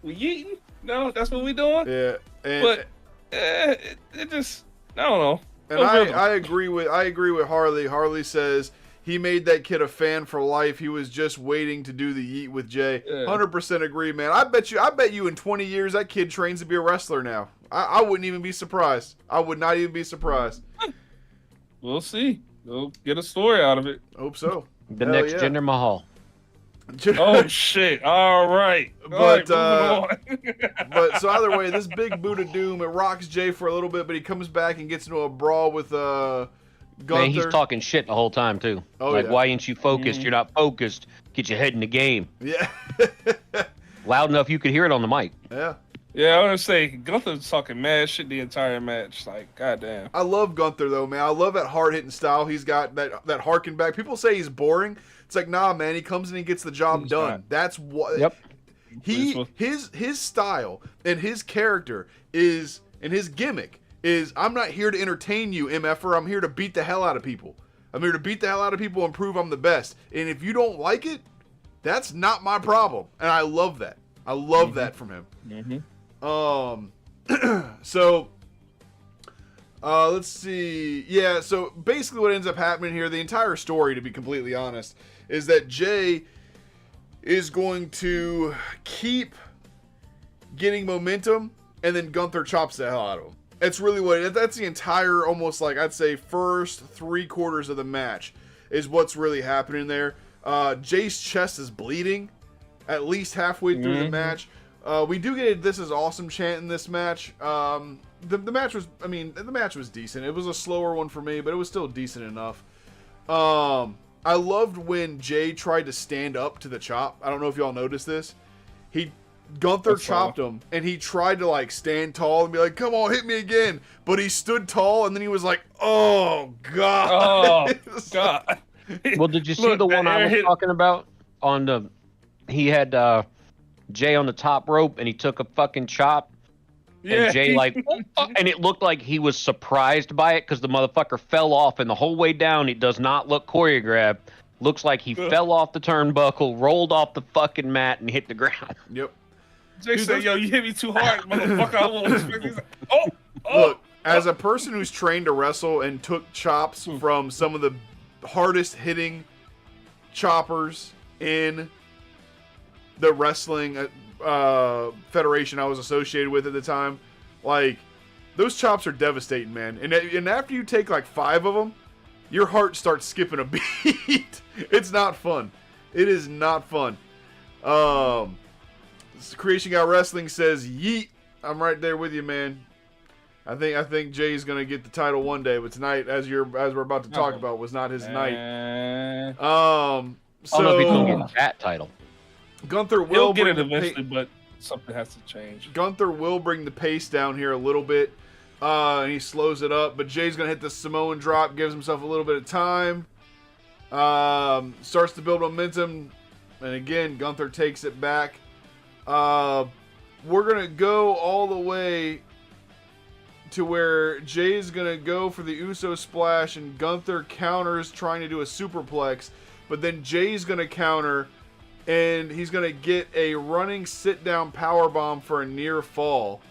We eating? No, that's what we doing? Yeah. But it just, I don't know. And I agree with Harley. Harley says he made that kid a fan for life. He was just waiting to do the yeet with Jey. 100% agree, man. I bet you in 20 years that kid trains to be a wrestler now. I wouldn't even be surprised. I would not even be surprised. We'll see. We'll get a story out of it. Hope so. The Hell next yeah. Jinder Mahal. Oh shit! All right, But, all right, moving on. But so either way, this big boot of doom, it rocks Jay for a little bit, but he comes back and gets into a brawl with Gunther. Man, he's talking shit the whole time too. Oh, like, yeah. why ain't you focused? You're not focused. Get your head in the game. Yeah. Loud enough you could hear it on the mic. Yeah. Yeah, I want to say Gunther's talking mad shit the entire match. Like, goddamn. I love Gunther though, man. I love that hard hitting style. He's got that harken back. People say he's boring. It's like, nah, man. He comes in and gets the job He's done. not. That's what. Yep. His style and his character is, and his gimmick is, I'm not here to entertain you, MFer. I'm here to beat the hell out of people. I'm here to beat the hell out of people and prove I'm the best. And if you don't like it, that's not my problem. And I love that. I love that from him. So let's see. Yeah, so basically what ends up happening here, the entire story, to be completely honest, is that Jay is going to keep getting momentum, and then Gunther chops the hell out of him. It's really that's the entire, almost like, I'd say, first 3/4 of the match is what's really happening there. Jay's chest is bleeding at least halfway through the match. We do get a "This is awesome" chant in this match. The match was, the match was decent. It was a slower one for me, but it was still decent enough. I loved when Jay tried to stand up to the chop. I don't know if y'all noticed this. Gunther chopped him, and he tried to like stand tall and be like, "Come on, hit me again." But he stood tall, and then he was like, "Oh God!" Oh God. Well, did you see Look, the one I was hit- talking about? He had Jay on the top rope, and he took a fucking chop. Yeah. And Jay and it looked like he was surprised by it because the motherfucker fell off, and the whole way down, it does not look choreographed. Looks like he fell off the turnbuckle, rolled off the fucking mat, and hit the ground. Yep. Jay said, "Yo, you hit me too hard, motherfucker." I won't expect this. Oh. Look, as a person who's trained to wrestle and took chops from some of the hardest hitting choppers in the wrestling federation I was associated with at the time, like, those chops are devastating, man. And after you take like 5 of them, your heart starts skipping a beat. It's not fun. It is not fun. Creation Guy Wrestling says, "Yeet." I'm right there with you, man. I think Jay's gonna get the title one day, but tonight, as we're about to talk about, was not his night. I don't know if he's gonna get that title. Gunther will He'll get bring it the eventually, but something has to change. Gunther will bring the pace down here a little bit, and he slows it up. But Jay's gonna hit the Samoan drop, gives himself a little bit of time, starts to build momentum, and again Gunther takes it back. We're gonna go all the way to where Jay's gonna go for the Uso splash, and Gunther counters, trying to do a superplex, but then Jay's gonna counter, and he's gonna get a running sit-down powerbomb for a near fall,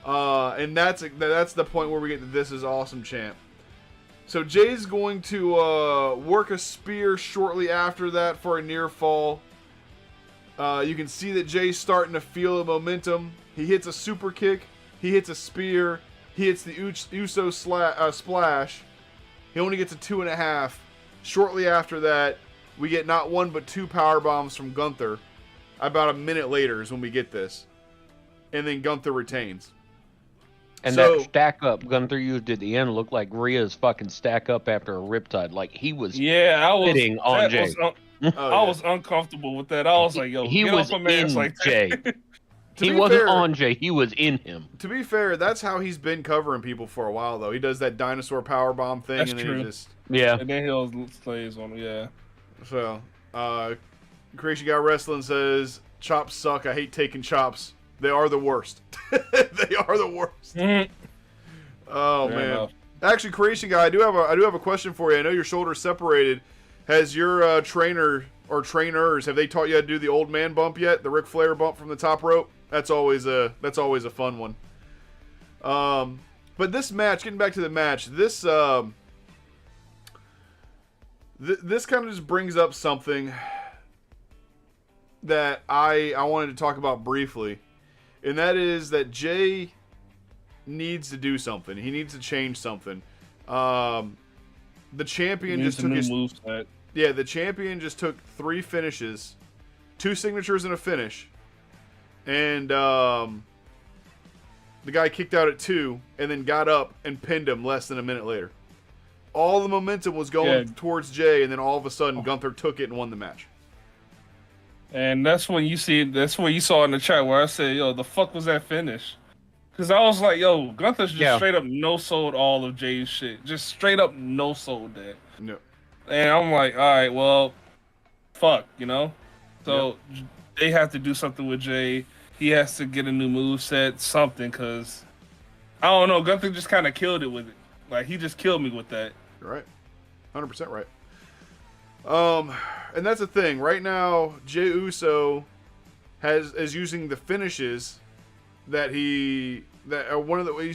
and that's the point where we get the "This is awesome" chant. So Jay's going to work a spear shortly after that for a near fall. You can see that Jay's starting to feel the momentum. He hits a super kick. He hits a spear. He hits the Uso splash. He only gets a 2.5. Shortly after that, we get not 1 but 2 power bombs from Gunther. About a minute later is when we get this. And then Gunther retains. And that stack up Gunther used at the end looked like Rhea's fucking stack up after a riptide. Like he was sitting on Jay. I was uncomfortable with that. I was like, "Yo, he get was off my man in like Jay. He be wasn't fair- on Jay. He was in him. To be fair, that's how he's been covering people for a while, though. He does that dinosaur power bomb thing, That's and then true. he just Yeah. And then he'll slays on him. Yeah. so. Creation Guy Wrestling says, "Chops suck. I hate taking chops. They are the worst. They are the worst." Oh Fair man. enough. Actually, Creation Guy, I do have a question for you. I know your shoulder's separated. Has your trainer or trainers, have they taught you how to do the old man bump yet? The Ric Flair bump from the top rope? That's always a fun one. But this match, getting back to the match, this this kind of just brings up something that I wanted to talk about briefly, and that is that Jay needs to do something. He needs to change something. the champion He just needs a took new his moveset. Yeah, the champion just took 3 finishes, 2 signatures and a finish, and the guy kicked out at 2 and then got up and pinned him less than a minute later. All the momentum was going towards Jay, and then all of a sudden Gunther took it and won the match. And that's when you saw in the chat where I said, yo, the fuck was that finish? Because I was like, yo, Gunther's just straight up no-sold all of Jay's shit. Just straight up no-sold that. No. And I'm like, all right, well, fuck, you know? So they have to do something with Jay. He has to get a new moveset, something, because I don't know. Gunther just kind of killed it with it. Like, he just killed me with that. You're right. 100% right. And that's the thing. Right now, Jey Uso is using the finishes he's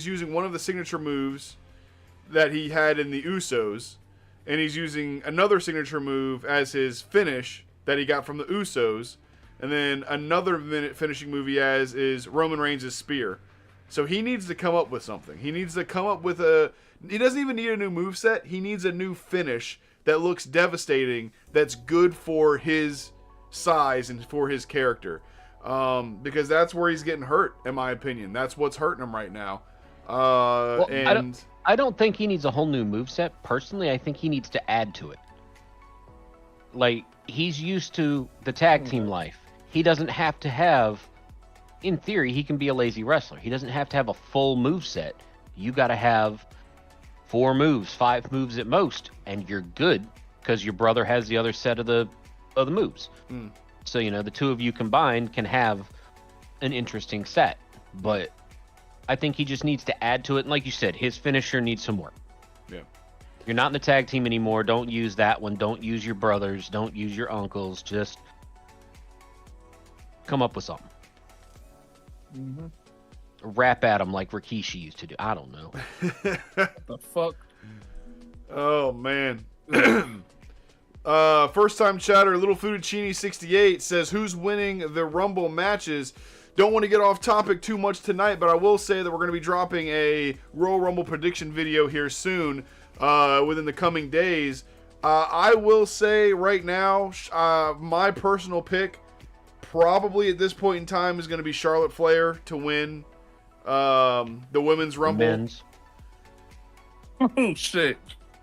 using one of the signature moves that he had in the Usos, and he's using another signature move as his finish that he got from the Usos, and then another finishing move he has is Roman Reigns' spear. So he needs to come up with something. He needs to come up with he doesn't even need a new moveset. He needs a new finish that looks devastating, that's good for his size and for his character. Because that's where he's getting hurt, in my opinion. That's what's hurting him right now. I don't think he needs a whole new moveset. Personally, I think he needs to add to it. Like, he's used to the tag team life. He doesn't have to have, in theory, he can be a lazy wrestler. He doesn't have to have a full moveset. You got to have 4 moves, 5 moves at most, and you're good because your brother has the other set of the moves. So, you know, the 2 of you combined can have an interesting set. But I think he just needs to add to it. And like you said, his finisher needs some work. Yeah. You're not in the tag team anymore. Don't use that one. Don't use your brothers. Don't use your uncles. Just come up with something. Rap at him like Rikishi used to do. I don't know. The fuck? Oh, man. First time chatter, Little Footuccini 68 says, who's winning the Rumble matches? Don't want to get off topic too much tonight, but I will say that we're going to be dropping a Royal Rumble prediction video here soon, within the coming days. I will say right now, my personal pick, probably at this point in time, is going to be Charlotte Flair to win the Women's Rumble. Men's. Oh, shit.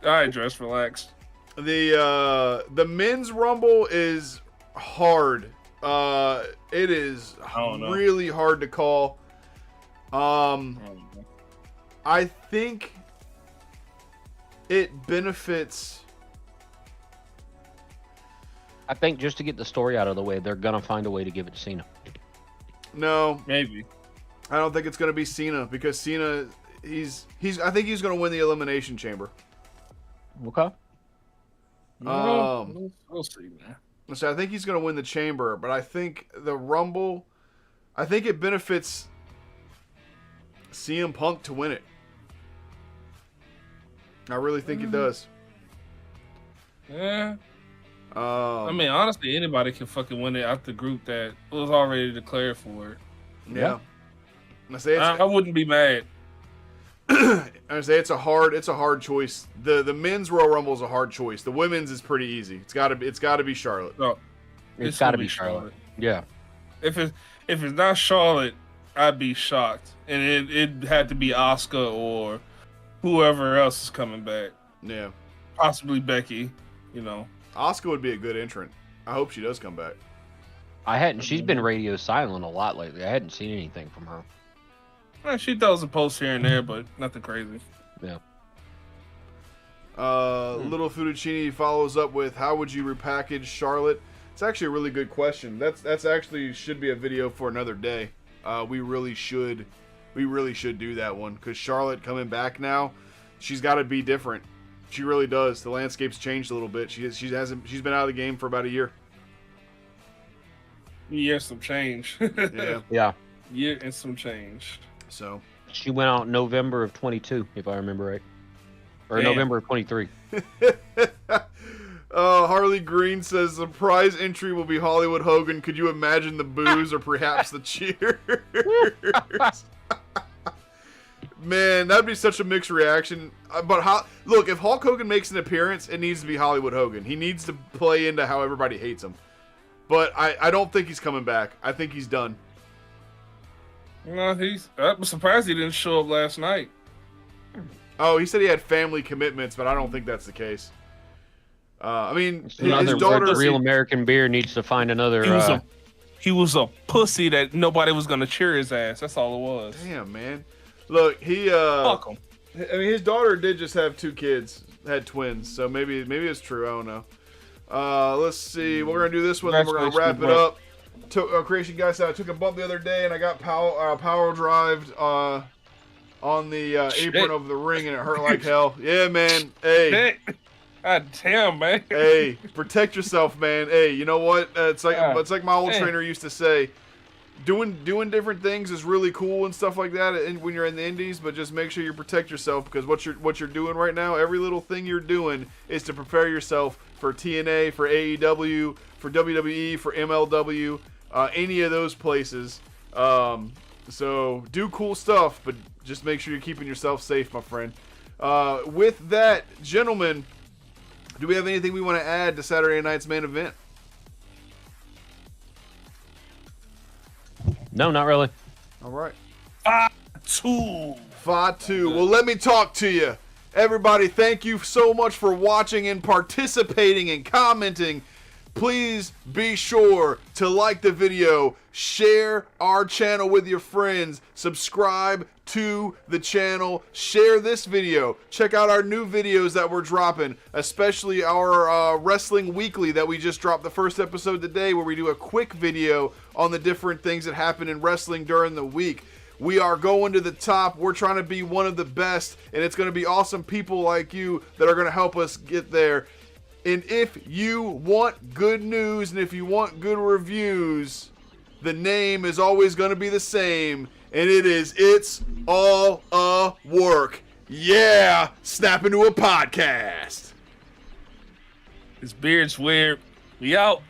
All right, Dress, relax. The Men's Rumble is hard. It is really hard to call. I think it benefits. I think just to get the story out of the way, they're gonna find a way to give it to Cena. No, Maybe. I don't think it's gonna be Cena because Cena, I think he's gonna win the Elimination Chamber. Okay. We'll see, man. So I think he's gonna win the Chamber, but I think the Rumble, I think it benefits CM Punk to win it. I really think it does. Yeah. I mean, honestly, anybody can fucking win it out the group that was already declared for it. Yeah. I wouldn't be mad. I say it's a hard choice. The men's Royal Rumble is a hard choice. The women's is pretty easy. It's got to be Charlotte. No, It's got to be Charlotte. Yeah. If it's not Charlotte, I'd be shocked, and it had to be Asuka or whoever else is coming back. Yeah. Possibly Becky. You know. Asuka would be a good entrant. I hope she does come back. She's been radio silent a lot lately. I hadn't seen anything from her. She throws a post here and there, but nothing crazy. Yeah. Little Footuccini follows up with, how would you repackage Charlotte? It's actually a really good question. That's actually should be a video for another day. We really should do that one because Charlotte coming back now, she's got to be different. She really does. The landscape's changed a little bit. She's been out of the game for about a year. Yeah, some change. Yeah. Yeah. Yeah, and some change. So she went out in November of 22, if I remember right, or Damn. November of 23. Harley Green says surprise entry will be Hollywood Hogan. Could you imagine the boos or perhaps the cheers? Man, that'd be such a mixed reaction. But look, if Hulk Hogan makes an appearance, it needs to be Hollywood Hogan. He needs to play into how everybody hates him. But I don't think he's coming back. I think he's done. No, I'm surprised he didn't show up last night. Oh, he said he had family commitments, but I don't think that's the case. I mean, his Another daughter. Real American Beer needs to find another. He was a pussy that nobody was gonna cheer his ass. That's all it was. Damn, man. Look, he. Fuck him. I mean, his daughter did just have 2 kids, had twins, so maybe it's true. I don't know. Let's see. We're gonna do this one, then we're gonna wrap it up. Creation guy said I took a bump the other day and I got power drived on the apron of the ring and it hurt like hell. Yeah, man. Hey. God damn, man. Hey, protect yourself, man. Hey, you know what? It's like my old trainer used to say. Doing different things is really cool and stuff like that when you're in the indies, but just make sure you protect yourself because what you're doing right now, every little thing you're doing is to prepare yourself for TNA, for AEW, for WWE, for MLW, any of those places. So do cool stuff, but just make sure you're keeping yourself safe, my friend. With that, gentlemen, do we have anything we want to add to Saturday night's main event? No, not really. All right. Fatu. Well, let me talk to you. Everybody, thank you so much for watching and participating and commenting. Please be sure to like the video, share our channel with your friends, subscribe to the channel, share this video, check out our new videos that we're dropping, especially our Wrestling Weekly that we just dropped the first episode today where we do a quick video on the different things that happen in wrestling during the week. We are going to the top. We're trying to be one of the best, and it's going to be awesome people like you that are going to help us get there. And if you want good news and if you want good reviews, the name is always going to be the same, and it is It's All a Work. Yeah, snap into a podcast. His beard's weird. We out.